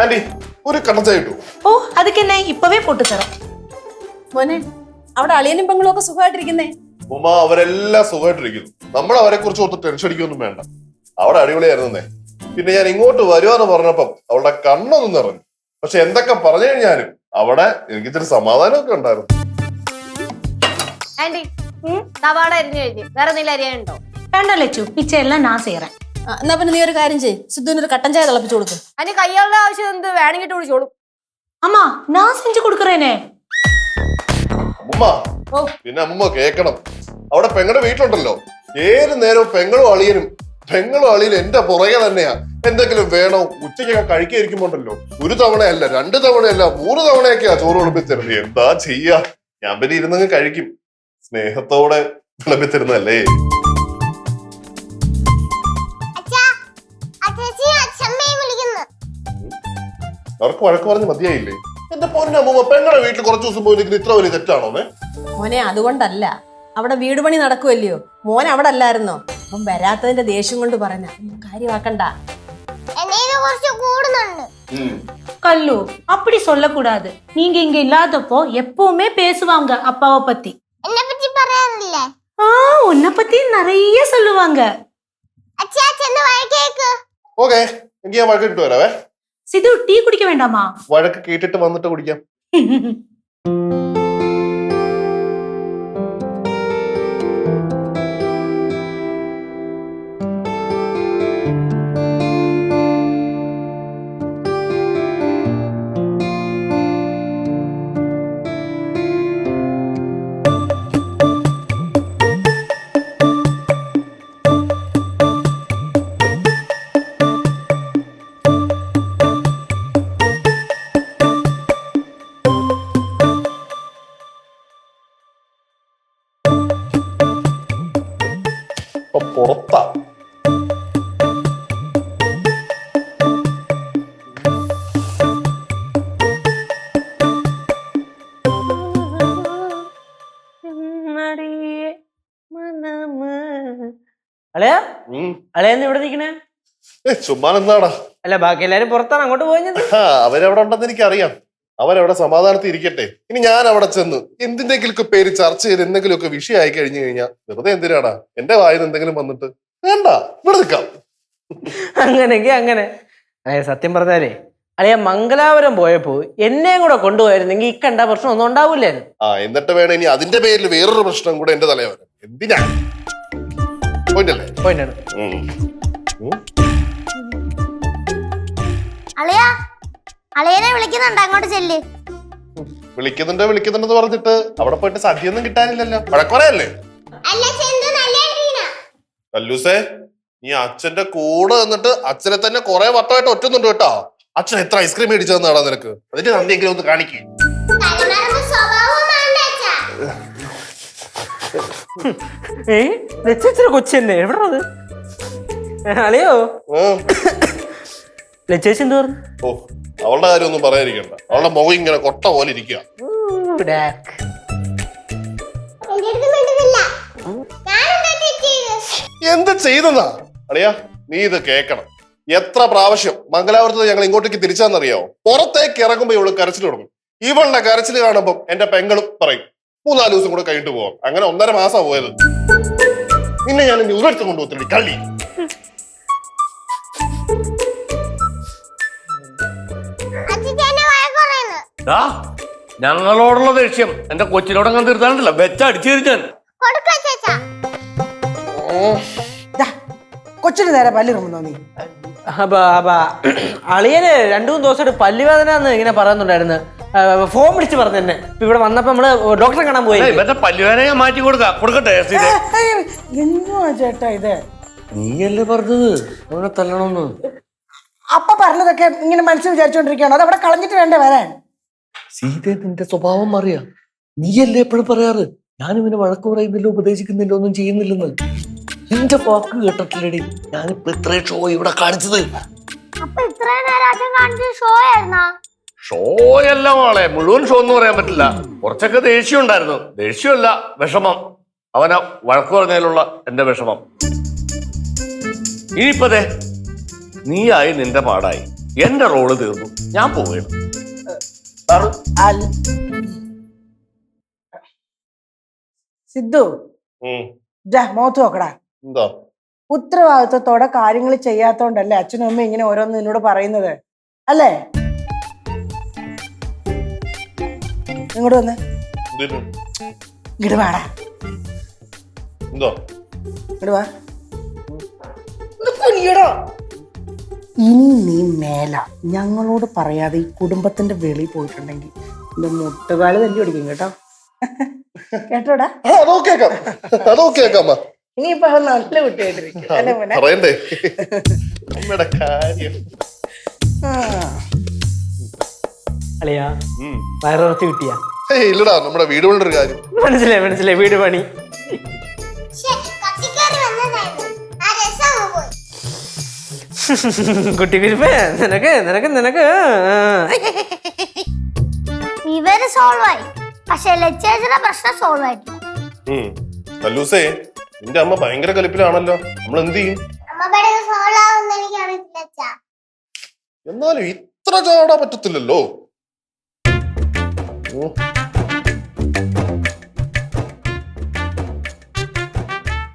Anti ഒരു കട്ടച്ചായ ഇട്ടു. ഓ അതൊക്കെ എന്നെ ഇപ്പവേ പൊട്ടിത്തരാം. മോനെ അവിടെ അളിയനും പെങ്ങളും ഒക്കെ സുഖമായിട്ടിരിക്കുന്നേ? ഉമ്മ അവരെല്ലാം സുഖമായിട്ടിരിക്കുന്നു. നമ്മൾ അവരെ കുറിച്ച് ഒത്ത് ടെൻഷൻ അടിക്കൊന്നും വേണ്ട. അവിടെ അടിപൊളിയായിരുന്നേ. പിന്നെ ഞാൻ ഇങ്ങോട്ട് വരുവാന്ന് പറഞ്ഞപ്പം അവളുടെ കണ്ണൊന്നും നിറഞ്ഞു. പക്ഷെ എന്തൊക്കെ പറഞ്ഞു കഴിഞ്ഞാലും അവിടെ എനിക്ക് ഇത്തിരി സമാധാനമൊക്കെ ഉണ്ടായിരുന്നു. ആന്റി സവാള അരിഞ്ഞു കഴിഞ്ഞു. വേറെ എന്തെങ്കിലും അരിയാനുണ്ടോ? വേണ്ട ലച്ചു, പിച്ചയെല്ലാം ഞാൻ ചെയ്യറേൻ. എന്നാ പിന്നെ നീ ഒരു കാര്യം ചെയ്യ്, സിദ്ധുവിന് ഒരു കട്ടൻ ചായ തിളപ്പിച്ചു കൊടുക്കും. അതിന് കയ്യാളുടെ ആവശ്യം എന്ത്? വേണമെങ്കിൽ വിളിച്ചോളും. അമ്മ ഞാൻ സെഞ്ചു കൊടുക്കറേനെ. അമ്മ പിന്നെ അമ്മ കേക്കണം, അവിടെ പെങ്ങളുടെ വീട്ടിലുണ്ടല്ലോ ഏത് നേരവും പെങ്ങളും അളിയനും എന്റെ പുറകെ തന്നെയാ. എന്തെങ്കിലും വേണോ ഉച്ചയ്ക്കൊക്കെ കഴിക്കാതിരിക്കുമ്പോണ്ടല്ലോ ഒരു തവണയല്ല 2 തവണയല്ല 3 തവണയൊക്കെയാ ചോറ് വിളമ്പിത്തരുന്നത്. എന്താ ചെയ്യാ, ഞാൻ പിന്നെ ഇരുന്നങ്ങ് കഴിക്കും. സ്നേഹത്തോടെ വിളമ്പിത്തരുന്നല്ലേ. അവർക്ക് വഴക്ക് പറഞ്ഞ് മതിയായില്ലേ? എന്റെ പൊന്നെ അമ്മൂമ്മ, പെങ്ങളുടെ വീട്ടിൽ കുറച്ചു ദിവസം പോയിരിക്കുന്നത് ഇത്ര വലിയ തെറ്റാണോ? മോനെ അതുകൊണ്ടല്ല, അവിടെ വീട് പണി നടക്കുമല്ലയോ. മോൻ അവിടെ അല്ലായിരുന്നോ? അപ്പം വരാത്തതിന്റെ ദേഷ്യം കൊണ്ട് പറഞ്ഞ കാര്യമാക്കണ്ട. கல்லு அப்படி சொல்லக்கூடாது. நீங்க இங்க இல்லாதப்போ எப்பவுமே பேசுவாங்க அப்பாவை பத்தி. என்ன பத்தி പറയാറില്ല? உன்னை பத்தி நிறைய சொல்லுவாங்க. അച്ഛാ ചെന്ന് വഴക്കേക്ക്. ഓക്കേ, എങ്കിൽ ഞാൻ വഴക്കിട്ട് വരാവേ. സിധു ടീ കുടിക്ക വേണ്ടാമാ? വഴക്ക് കേട്ടിട്ട് വന്നിട്ട് കുടിക്കാം. പുറത്താ അളയാ അളയെന്ന് ഇവിടെ നിക്കണേ? ചുമ്മാനെന്താടാ? അല്ല ബാക്കി എല്ലാരും പുറത്താണ്, അങ്ങോട്ട് പോയത്. അവരവിടെ ഉണ്ടെന്ന് എനിക്കറിയാം. അവരവിടെ സമാധാനത്തിൽ ഇരിക്കട്ടെ. ഇനി ഞാൻ അവിടെ ചെന്ന് എന്തിന്റെങ്കിലൊക്കെ പേര് ചർച്ച ചെയ്ത് എന്തെങ്കിലുമൊക്കെ വിഷയമായി കഴിഞ്ഞു കഴിഞ്ഞാൽ വെറുതെ എന്തിനാടാ എന്റെ വായിന്ന് എന്തെങ്കിലും വന്നിട്ട്? വേണ്ട, ഇവിടെ നിൽക്കാം. അങ്ങനെങ്കി അങ്ങനെ. സത്യം പറഞ്ഞാലേ അളിയ മംഗലാപുരം പോയപ്പോ എന്നെയും കൂടെ കൊണ്ടുപോയിരുന്നെങ്കിൽ ഈ കണ്ട പ്രശ്നം ഒന്നും ഉണ്ടാവൂലായിരുന്നു. എന്നിട്ട് വേണം ഇനി അതിന്റെ പേരിൽ വേറൊരു പ്രശ്നം കൂടെ എന്റെ തലയിൽ വരാൻ. എന്തിനാ? പോയിട്ടല്ലേ? പോയിട്ടാണ്. അളിയാ അളിയനെ വിളിക്കുന്നുണ്ട്, അങ്ങോട്ട് ചെല്ല്. വിളിക്കുന്നുണ്ടെന്ന് പറഞ്ഞിട്ട് അവിടെ പോയിട്ട് സദ്യയൊന്നും കിട്ടാനില്ലല്ലോ. വഴക്കുറയല്ലേ? കല്ലൂസേ, നീ അച്ഛന്റെ കൂടെ നിന്നിട്ട് അച്ഛനെ തന്നെ കുറെ വട്ടമായിട്ട് ഒറ്റുന്നുണ്ട് കേട്ടോ. അച്ഛൻ എത്ര ഐസ്ക്രീം മേടിച്ചതെന്നാടാ നിനക്ക്? അതിന്റെ നന്ദിയെങ്കിലും ഒന്ന് കാണിക്കേ. കൊച്ചന്നെ എവിടെ അളിയോ? ലച്ചേച്ചി എന്ത് പറഞ്ഞു? ഓ, അവളുടെ കാര്യം ഒന്നും പറയാതിരിക്കണ്ട. അവളുടെ മുഖം ഇങ്ങനെ കൊട്ട പോലെ ഇരിക്കുക. എന്ത് ചെയ്തെന്നാ അളിയാ? നീ ഇത് കേക്കണം. എത്ര പ്രാവശ്യം മംഗലാപുരത്ത് ഞങ്ങൾ ഇങ്ങോട്ടേക്ക് തിരിച്ചാന്നറിയാവോ? പുറത്തേക്ക് ഇറങ്ങുമ്പോ ഇവള് കരച്ചിൽ തുടങ്ങും. ഇവളുടെ കരച്ചിൽ കാണുമ്പം എന്റെ പെങ്ങളും പറയും 3-4 ദിവസം കൂടെ കഴിഞ്ഞിട്ട് പോവാം. അങ്ങനെ 1.5 മാസം പോയത്. പിന്നെ ഞാൻ ഉറച്ചു കൊണ്ടുപോകത്തില്ല കള്ളി. ഞങ്ങളോടുള്ള ദേഷ്യം എന്റെ കൊച്ചിനോടങ്ങാൻ തീർത്താണ്ടല്ലോ വെച്ചടിച്ചു ഞാൻ. കൊച്ചിന് നേരെ പല്ലിറങ്ങുന്നോ നീ? അളിയന് 2-3 ദിവസമായിട്ട് പല്ലുവേദന ഇങ്ങനെ പറയുന്നുണ്ടായിരുന്നു. ഫോൺ വിളിച്ച് പറഞ്ഞു തന്നെ. ഇവിടെ വന്നപ്പോ നമ്മള് ഡോക്ടറെ കാണാൻ പോയി. ഇവന്റെ പല്ലുവേദന മാറ്റി കൊടുക്കട്ടെ? എന്തുവാ ചേട്ടാ ഇത്? നീയല്ലേ പറഞ്ഞത് അവനെ തല്ലണമെന്ന്? അപ്പ പറഞ്ഞതൊക്കെ ഇങ്ങനെ മനസ്സിൽ വിചാരിച്ചോണ്ടിരിക്കുകയാണോ? അത് അവിടെ കളഞ്ഞിട്ട് വേണ്ടേ വരാൻ? സീത, നിന്റെ സ്വഭാവം മാറിയ? നീയല്ലേ എപ്പോഴും പറയാറ് ഞാനും ഇവനെ വഴക്ക് പറയുന്നില്ല, ഉപദേശിക്കുന്നില്ല, ഒന്നും ചെയ്യുന്നില്ലെന്ന്. നിന്റെ വാക്ക് കേട്ടിട്ടില്ലടി ഞാനിപ്പോ ഇത്രയും ഷോ ഇവിടെ കാണിച്ചത്. ഷോ അല്ല മോളെ, മുഴുവൻ ഷോ എന്ന് പറയാൻ പറ്റില്ല. കുറച്ചൊക്കെ ദേഷ്യം ഉണ്ടായിരുന്നു. ദേഷ്യമല്ല, വിഷമം. അവനെ വഴക്ക് പറഞ്ഞതിലുള്ള എന്റെ വിഷമം. ഇനിയിപ്പതേ നീയായി നിന്റെ പാടായി. എന്റെ റോള് തീർന്നു, ഞാൻ പോവുകയാണ്. സാറ് സിദ്ധു ഉം. മോത്ത് നോക്കടാ. എന്താ ഉത്തരവാദിത്വത്തോടെ കാര്യങ്ങൾ ചെയ്യാത്തോണ്ടല്ലേ അച്ഛനും അമ്മയും ഇങ്ങനെ ഓരോന്ന് നിന്നോട് പറയുന്നത് അല്ലേ? ഇങ്ങോട്ട് വന്നേ, എന്തിനു? ഇങ്ങോട്ട് വാടാ, എന്താ ഇങ്ങോട്ട് വാ. കുനിയെടോ. ഇനി നീ മേല ഞങ്ങളോട് പറയാതെ ഈ കുടുംബത്തിന്റെ വെളിയിൽ പോയിട്ടുണ്ടെങ്കിൽ എന്റെ മുട്ടുകാല് തല്ലി ഓടിക്കും കേട്ടോ. കേട്ടോടാ? അതൊക്കെ അമ്മ. ഇനിയിപ്പോ അവൻ നല്ല കുട്ടിയായിട്ടിരിക്കും അല്ലേ മോനെ? പറയണ്ടേ അമ്മയുടെ കാര്യം. ആ. അളിയാ ഉം. വയറിറച്ച് കിട്ടിയാ? ഏയ് ഇല്ലടാ, നമ്മുടെ വീട് കൊണ്ടൊരു കാര്യം. മനസ്സിലായി വീട് പണി. കത്തിക്കാരി വന്നതായിരുന്നു, ആ രസം അങ്ങ് പോയി. കുട്ടി കുരിപ്പേ, നിനക്ക് നിനക്ക് നിനക്ക് ഇവര് സോൾവ് ആയി, പക്ഷെ ലച്ചേച്ചിയുടെ പ്രശ്നം സോൾവ് ആയിട്ടില്ല. കല്ലൂസേ, നിന്റെ അമ്മ ഭയങ്കര കലിപ്പിലാണല്ലോ, നമ്മൾ എന്ത് ചെയ്യും? അമ്മയുടെ സോൾവ് ആവുമെന്ന് എനിക്ക് അറിയത്തില്ല അച്ഛാ. എന്നാലും ഇത്ര ചാടാൻ പറ്റത്തില്ലല്ലോ.